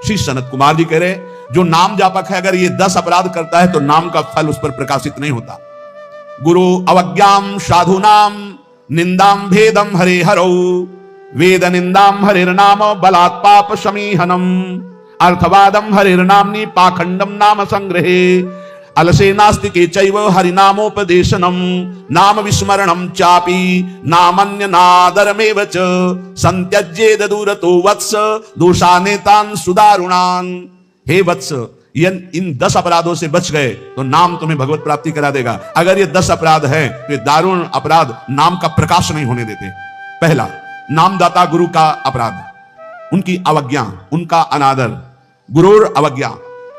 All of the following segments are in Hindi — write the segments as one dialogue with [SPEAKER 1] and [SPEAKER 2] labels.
[SPEAKER 1] श्री सनत कुमार जी कह रहे, जो नाम जापक है अगर ये 10 अपराध करता है तो नाम का फल उस पर प्रकाशित नहीं होता। गुरु अवज्ञाम साधुनाम निंदाम भेदम हरे हरौ वेद निंदाम हरिर्नाम बलात् पाप समीहनम अर्थवादम हरिर्नाम्नि पाखंडम नाम संग्रहे अलसे नास्तिके चैव हरिनामोपदेशनम नाम विस्मरणम चापि नामन्य नादरमेव च संत्यज्येद दूरतो वत्स दोषानेतान सुदारुणान। हे वत्स, इन 10 अपराधों से बच गए तो नाम तुम्हें भगवत प्राप्ति करा देगा। अगर ये 10 अपराध है तो ये दारुण अपराध नाम का प्रकाश नहीं होने देते। पहला, नामदाता गुरु का अपराध, उनकी अवज्ञा, उनका अनादर। गुरुर अवज्ञा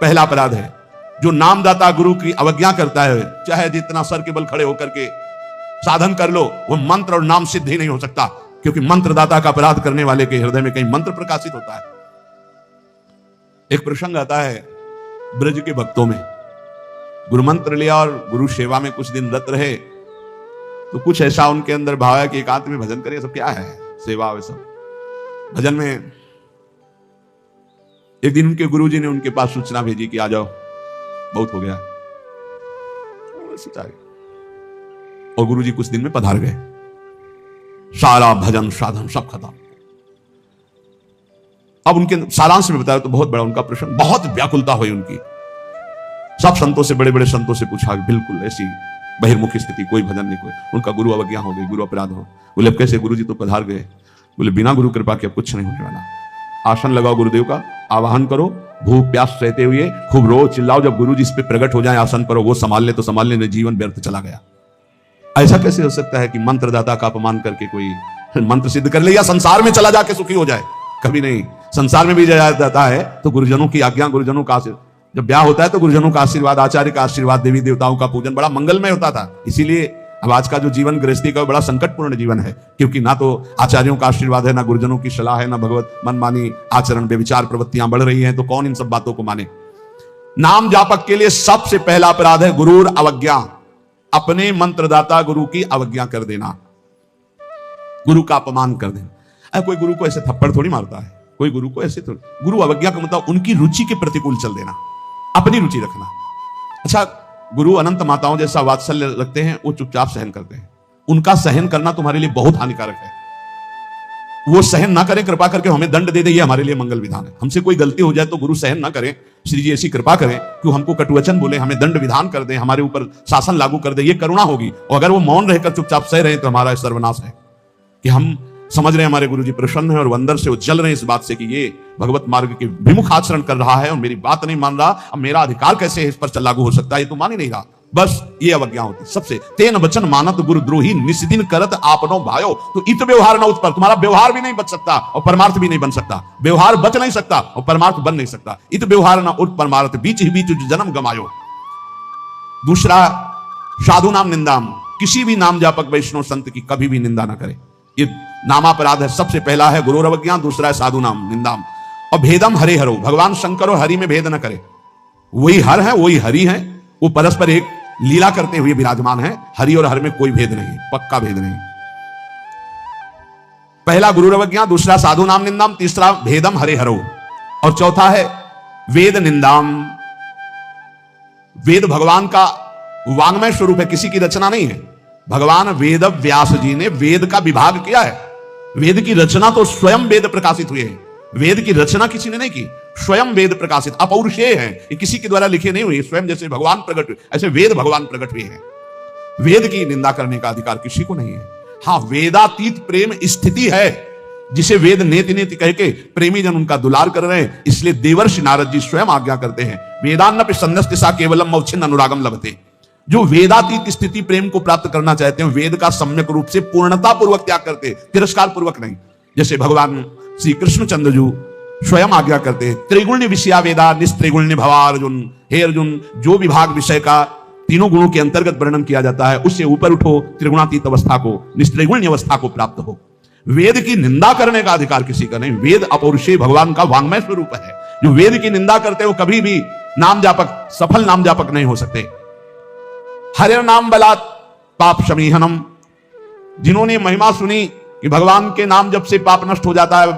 [SPEAKER 1] पहला अपराध है। जो नामदाता गुरु की अवज्ञा करता है, चाहे जितना सर के बल खड़े होकर के साधन कर लो, वो मंत्र और नाम सिद्ध ही नहीं हो सकता, क्योंकि मंत्रदाता का अपराध करने वाले के हृदय में कहीं मंत्र प्रकाशित होता है। एक प्रसंग आता है ब्रज के भक्तों में, गुरु मंत्र लिया और गुरु सेवा में कुछ दिन रत रहे, तो कुछ ऐसा उनके अंदर भाव है कि एकांत में भजन करें। सब क्या है, सेवा वे सब भजन में। एक दिन उनके गुरुजी ने उनके पास सूचना भेजी कि आ जाओ, बहुत हो गया। और गुरुजी कुछ दिन में पधार गए, सारा भजन साधन सब खत्म। अब उनके सारांश में बताया तो बहुत बड़ा उनका प्रश्न, बहुत व्याकुलता हुई उनकी। सब संतों से, बड़े बड़े संतों से पूछा, बिल्कुल ऐसी बहिर्मुखी स्थिति, कोई भजन नहीं, कोई। उनका गुरु अवज्ञा हो गई, गुरु अपराध हो। बोले अब कैसे? गुरुजी तो पधार गए। बोले बिना गुरु कृपा के अब कुछ नहीं होने वाला। आसन लगाओ गुरुदेव का, आवाहन करो, भूख प्यास सहते हुए खूब रो चिल्लाओ, जब गुरुजी इस पे प्रकट हो जाए आसन पर, वो संभाल ले तो संभाल ले, जीवन व्यर्थ चला गया। ऐसा कैसे हो सकता है कि मंत्रदाता का अपमान करके कोई मंत्र सिद्ध कर ले या संसार में चला जाके सुखी हो जाए? कभी नहीं। संसार में भी जाता है तो गुरुजनों की आज्ञा, गुरुजनों का आशीर्वाद, जब ब्याह होता है तो गुरुजनों का आशीर्वाद, आचार्य का आशीर्वाद, देवी देवताओं का पूजन बड़ा मंगलमय होता था। इसीलिए अब आज का जो जीवन गृहस्थी का बड़ा संकटपूर्ण जीवन है, क्योंकि ना तो आचार्यों का आशीर्वाद है, ना गुरुजनों की सलाह है, ना भगवत मनमानी आचरण, बेविचार प्रवृत्तियां बढ़ रही हैं, तो कौन इन सब बातों को माने? नाम जापक के लिए सबसे पहला अपराध है गुरुर अवज्ञा, अपने मंत्रदाता गुरु की अवज्ञा कर देना, गुरु का अपमान कर देना। कोई गुरु को ऐसे थप्पड़ थोड़ी मारता है, कोई गुरु को ऐसे थोड़ी। गुरु अवज्ञा का मतलब उनकी रुचि के प्रतिकूल चल देना, अपनी रुचि रखना। अच्छा, गुरु अनंत माताओं जैसा वात्सल्य रखते हैं, वो चुपचाप सहन करते हैं। उनका सहन करना तुम्हारे लिए बहुत हानिकारक है। वो सहन ना करें, कृपा करके हमें दंड दे दे, ये हमारे लिए मंगल विधान है। हमसे कोई गलती हो जाए तो गुरु सहन ना करें, श्री जी ऐसी कृपा करें कि हमको कटुवचन बोले, हमें दंड विधान कर दे, हमारे ऊपर शासन लागू कर दे, ये करुणा होगी। और अगर वो मौन रहकर चुपचाप सह रहे हैं तो हमारा सर्वनाश है। कि हम समझ रहे हैं हमारे गुरुजी प्रसन्न है और अंदर से वो जल रहे हैं इस बात से कि ये भगवत मार्ग के विमुख आचरण कर रहा है और मेरी बात नहीं मान रहा, अब मेरा अधिकार कैसे इस पर लागू हो सकता है, ये तो मान ही नहीं रहा। बस ये अवज्ञा होती सबसे। तेन वचन मानत गुरुद्रोही निस्दिन करत आपनो भायो, तो इत व्यवहार न उत्पर, तुम्हारा व्यवहार भी नहीं बच सकता और परमार्थ भी नहीं बन सकता। व्यवहार बच नहीं सकता और परमार्थ बन नहीं सकता। इत व्यवहार न उत परमार्थ, बीच ही बीच जन्म गमायो। दूसरा, साधु नाम निंदाम, किसी भी नाम जापक वैष्णव संत की कभी भी निंदा ना करे। ये नामापराध है। सबसे पहला है गुरु अवज्ञा, दूसरा है साधु नाम निंदाम। और भेदम हरे हरो, भगवान शंकर और हरि में भेद न करे। वही हर है, वही हरि है, वो परस्पर एक लीला करते हुए विराजमान है। हरि और हर में कोई भेद नहीं, पक्का भेद नहीं। पहला गुरु अवज्ञा, दूसरा साधु नाम निंदाम, तीसरा भेदम हरे हरो, और चौथा है वेद निंदाम। वेद भगवान का वांग्मय स्वरूप है, किसी की रचना नहीं है। भगवान वेद व्यास जी ने वेद का विभाग किया है। वेद की रचना तो स्वयं वेद प्रकाशित हुए हैं। वेद की रचना किसी ने नहीं की, स्वयं वेद प्रकाशित अपौरुषेय है, ये किसी के द्वारा लिखे नहीं हुए। स्वयं जैसे भगवान प्रकट हुए ऐसे वेद भगवान प्रकट हुए हैं। वेद की निंदा करने का अधिकार किसी को नहीं है। हाँ, वेदातीत प्रेम स्थिति है जिसे वेद नेति नेति कह के प्रेमी जन उनका दुलार कर रहे हैं। इसलिए देवर्षि नारद जी स्वयं आज्ञा करते हैं, वेदान्न सन्नस्तिसा केवलम अवच्छिन्न अनुरागम लभते। जो वेदातीत स्थिति प्रेम को प्राप्त करना चाहते हैं, वेद का सम्यक रूप से पूर्णता पूर्वक त्याग करते, तिरस्कार पूर्वक नहीं। जैसे भगवान श्री कृष्णचंद्र जी स्वयं आज्ञा करते हैं, त्रिगुण्य विषया वेदा निस्त्रिगुण्य भवा अर्जुन। हे अर्जुन, जो विभाग विषय का तीनों गुणों के अंतर्गत वर्णन किया जाता है, उससे ऊपर उठो, त्रिगुणातीत अवस्था को, निस्त्रिगुण्य अवस्था को प्राप्त हो। वेद की निंदा करने का अधिकार किसी का नहीं। वेद अपौरुषेय भगवान का वांग्मय स्वरूप है। जो वेद की निंदा करते हो कभी भी नाम जापक, सफल नाम जापक नहीं हो सकते। हरिर नाम बलात् पाप शमीहनम, जिन्होंने महिमा सुनी कि भगवान के नाम जब से पाप नष्ट हो जाता है,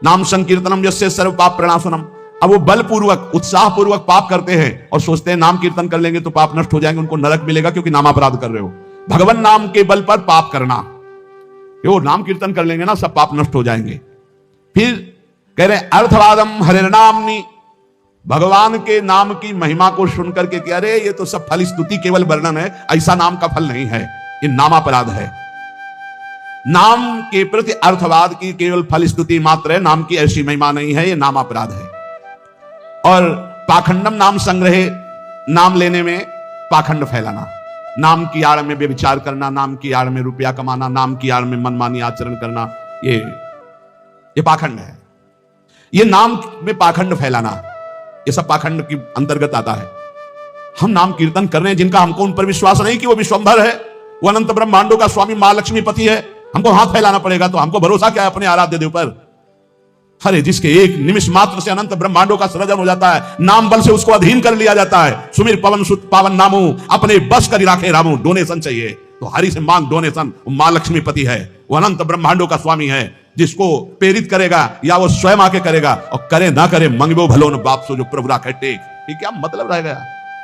[SPEAKER 1] नाम संकीर्तनम यस्य सर्व पाप प्रणाशनम, अब वो बलपूर्वक उत्साह पूर्वक पाप करते हैं और सोचते हैं नाम कीर्तन कर लेंगे तो पाप नष्ट हो जाएंगे, उनको नरक मिलेगा क्योंकि नामापराध कर रहे हो। भगवान नाम के बल पर पाप करना, वो नाम कीर्तन कर लेंगे ना सब पाप नष्ट हो जाएंगे। फिर कह रहे अर्थवादम हरिर्नामनि, भगवान के नाम की महिमा को सुनकर के कि अरे ये तो सब फल स्तुति केवल वर्णन है, ऐसा नाम का फल नहीं है, ये नामापराध है। नाम के प्रति अर्थवाद की केवल फल स्तुति मात्र है, नाम की ऐसी महिमा नहीं है, ये नामापराध है। और पाखंडम नाम संग्रहे, नाम लेने में पाखंड फैलाना, नाम की आड़ में व्यभिचार करना, नाम की आड़ में रुपया कमाना, नाम की आड़ में मनमानी आचरण करना, ये पाखंड है। ये नाम में पाखंड फैलाना, ये सब पाखंड के अंतर्गत आता है। हम नाम कीर्तन कर रहे हैं जिनका हमको उन पर विश्वास नहीं कि वो विश्वंभर है, वो अनंत ब्रह्मांडों का स्वामी मां लक्ष्मी पति है, हमको हाथ फैलाना पड़ेगा। तो हमको भरोसा क्या है अपने आराध्य देव पर? अरे जिसके एक निमिष मात्र से अनंत ब्रह्मांडों का सृजन हो जाता है, नाम बल से उसको अधीन कर लिया जाता है। सुमिर पवन सुत पावन नामो, अपने बस कर राखे रामो। डोनेशन चाहिए तो हरि से मांग डोनेशन। वो मां लक्ष्मी पति है, वो अनंत ब्रह्मांडों का स्वामी है, जिसको प्रेरित करेगा या वो स्वयं आके करेगा, और करे ना करे मंगबो भलो न बाप सो जो प्रभु राखे टेक। ये क्या मतलब रह गया?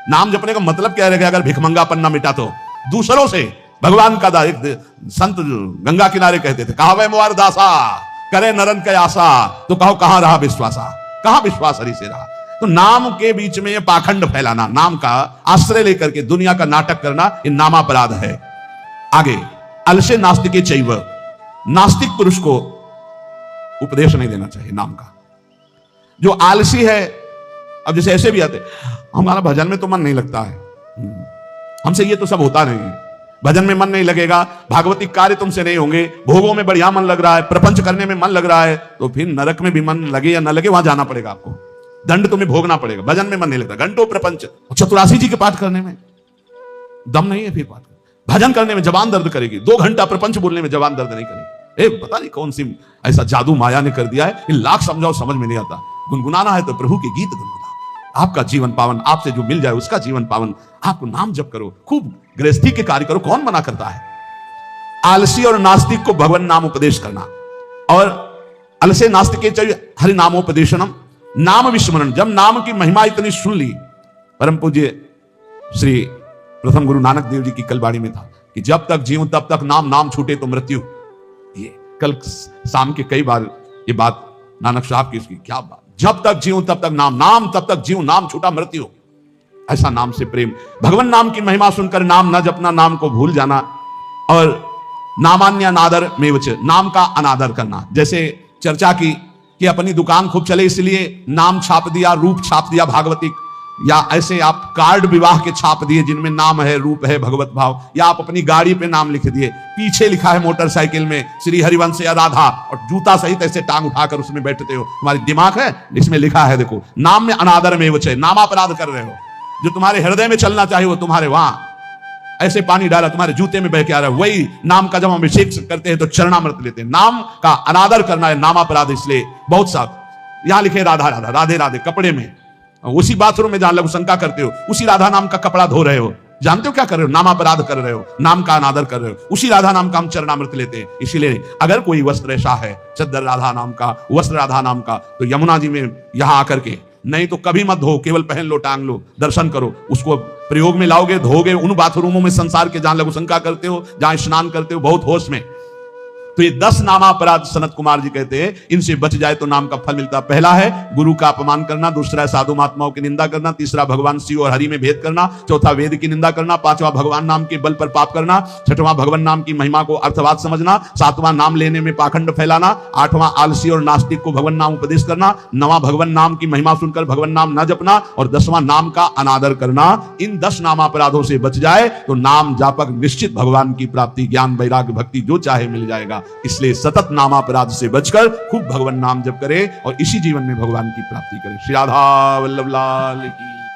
[SPEAKER 1] नाम जपने का मतलब क्या रह गया अगर भिखमंगापन ना मिटा तो? दूसरों से भगवान का एक संत गंगा किनारे कहते थे, कहावे मुआर दासा करे नरन के आशा, तो कहो कहां रहा विश्वासा, कहां विश्वास हरि से रहा। तो नाम के बीच में ये पाखंड फैलाना, नाम का आश्रय लेकर के दुनिया का नाटक करना, ये नामापराध है। आगे अलसे नास्तिके चैव, नास्तिक पुरुष को उपदेश नहीं देना चाहिए नाम का। जो आलसी है, अब जैसे ऐसे भी आते, हमारा भजन में तो मन नहीं लगता है, हमसे ये तो सब होता नहीं है, भजन में मन नहीं लगेगा, भागवतिक कार्य तुमसे नहीं होंगे, भोगों में बढ़िया मन लग रहा है, प्रपंच करने में मन लग रहा है, तो फिर नरक में भी मन लगे या न लगे वहां जाना पड़ेगा आपको, दंड तुम्हें भोगना पड़ेगा। भजन में मन नहीं लगता, घंटों प्रपंच, चतुरासी जी के पाठ करने में दम नहीं है, फिर पाठ भजन करने में जबान दर्द करेगी, 2 घंटा प्रपंच बोलने में जबान दर्द नहीं करेगी। पता नहीं कौन सी ऐसा जादू माया ने कर दिया है, लाख समझाओ समझ में नहीं आता। गुनगुनाना है तो प्रभु के गीत गुनगुनाओ, आपका जीवन पावन, आपसे जो मिल जाए उसका जीवन पावन। आपको नाम जप करो, खूब गृहस्थी के कार्य करो, कौन मना करता है? आलसी और नास्तिक को भगवान नाम उपदेश करना, और अलसे नास्तिके चाहिए हरि नामोपदेशनम, नाम विस्मरण। जब नाम की महिमा इतनी सुन ली, परम पूज्य श्री प्रथम गुरु नानक देव जी की कलबाड़ी में था कि जब तक जीऊं तब तक नाम, नाम छूटे तो मृत्यु। ये कल शाम के कई बार ये बात नानक साहब की, इसकी क्या बात, जब तक जीऊं तब तक नाम, नाम तब तक जीऊं, नाम छूटा मृत्यु। ऐसा नाम से प्रेम, भगवान नाम की महिमा सुनकर नाम न जपना, नाम को भूल जाना, और नामान्य अनादर मेवच, नाम का अनादर करना। जैसे चर्चा की कि अपनी दुकान खूब चले इसलिए नाम छाप दिया, रूप छाप दिया भागवतिक, या ऐसे आप कार्ड विवाह के छाप दिए जिनमें नाम है, रूप है, भगवत भाव, या आप अपनी गाड़ी पे नाम लिख दिए, पीछे लिखा है मोटरसाइकिल में श्री हरिवंश या राधा, और जूता सहित ऐसे टांग उठाकर उसमें बैठते हो, तुम्हारी दिमाग है इसमें लिखा है, देखो नाम में अनादर में वच है, नामापराध कर रहे हो। जो तुम्हारे हृदय में चलना चाहिए वो तुम्हारे वहां ऐसे पानी डाला तुम्हारे जूते में बह के आ रहा है, वही नाम का जब हम अभिषेक करते हैं तो चरणामृत लेते हैं। नाम का अनादर करना है नामापराध। इसलिए बहुत सा यहां लिखे राधा राधा, राधे राधे, कपड़े में, उसी बाथरूम में जहां लघु शंका करते हो उसी राधा नाम का कपड़ा धो रहे हो, जानते हो क्या कर रहे हो? नामापराध कर रहे हो, नाम का अनादर कर रहे हो। उसी राधा नाम का हम चरणामृत लेते हैं। इसीलिए अगर कोई वस्त्र ऐसा है चद्दर राधा नाम का, वस्त्र राधा नाम का, तो यमुना जी में यहां आकर के, नहीं तो कभी मत धो, केवल पहन लो, टांग लो, दर्शन करो, उसको प्रयोग में लाओगे, धोगे उन बाथरूमों में संसार के जहां लघु शंका करते हो, जहां स्नान करते हो बहुत होश में। तो ये 10 नामापराध सनत कुमार जी कहते हैं, इनसे बच जाए तो नाम का फल मिलता। पहला है गुरु का अपमान करना, दूसरा है साधु महात्माओं की निंदा करना, तीसरा भगवान शिव और हरि में भेद करना, चौथा वेद की निंदा करना, पांचवा भगवान नाम के बल पर पाप करना, छठवां भगवान नाम की महिमा को अर्थवाद समझना, सातवां नाम लेने में पाखंड फैलाना, आठवां आलसी और नास्तिक को भगवान नाम उपदेश करना, नवां भगवान नाम की महिमा सुनकर भगवान नाम न जपना, और 10वां नाम का अनादर करना। इन 10 नामापराधों से बच जाए तो नाम जापक निश्चित भगवान की प्राप्ति, ज्ञान, वैराग्य, भक्ति जो चाहे मिल जाएगा। इसलिए सतत नामापराध से बचकर खूब भगवान नाम जप करें और इसी जीवन में भगवान की प्राप्ति करें। श्री राधा वल्लभ लाल की।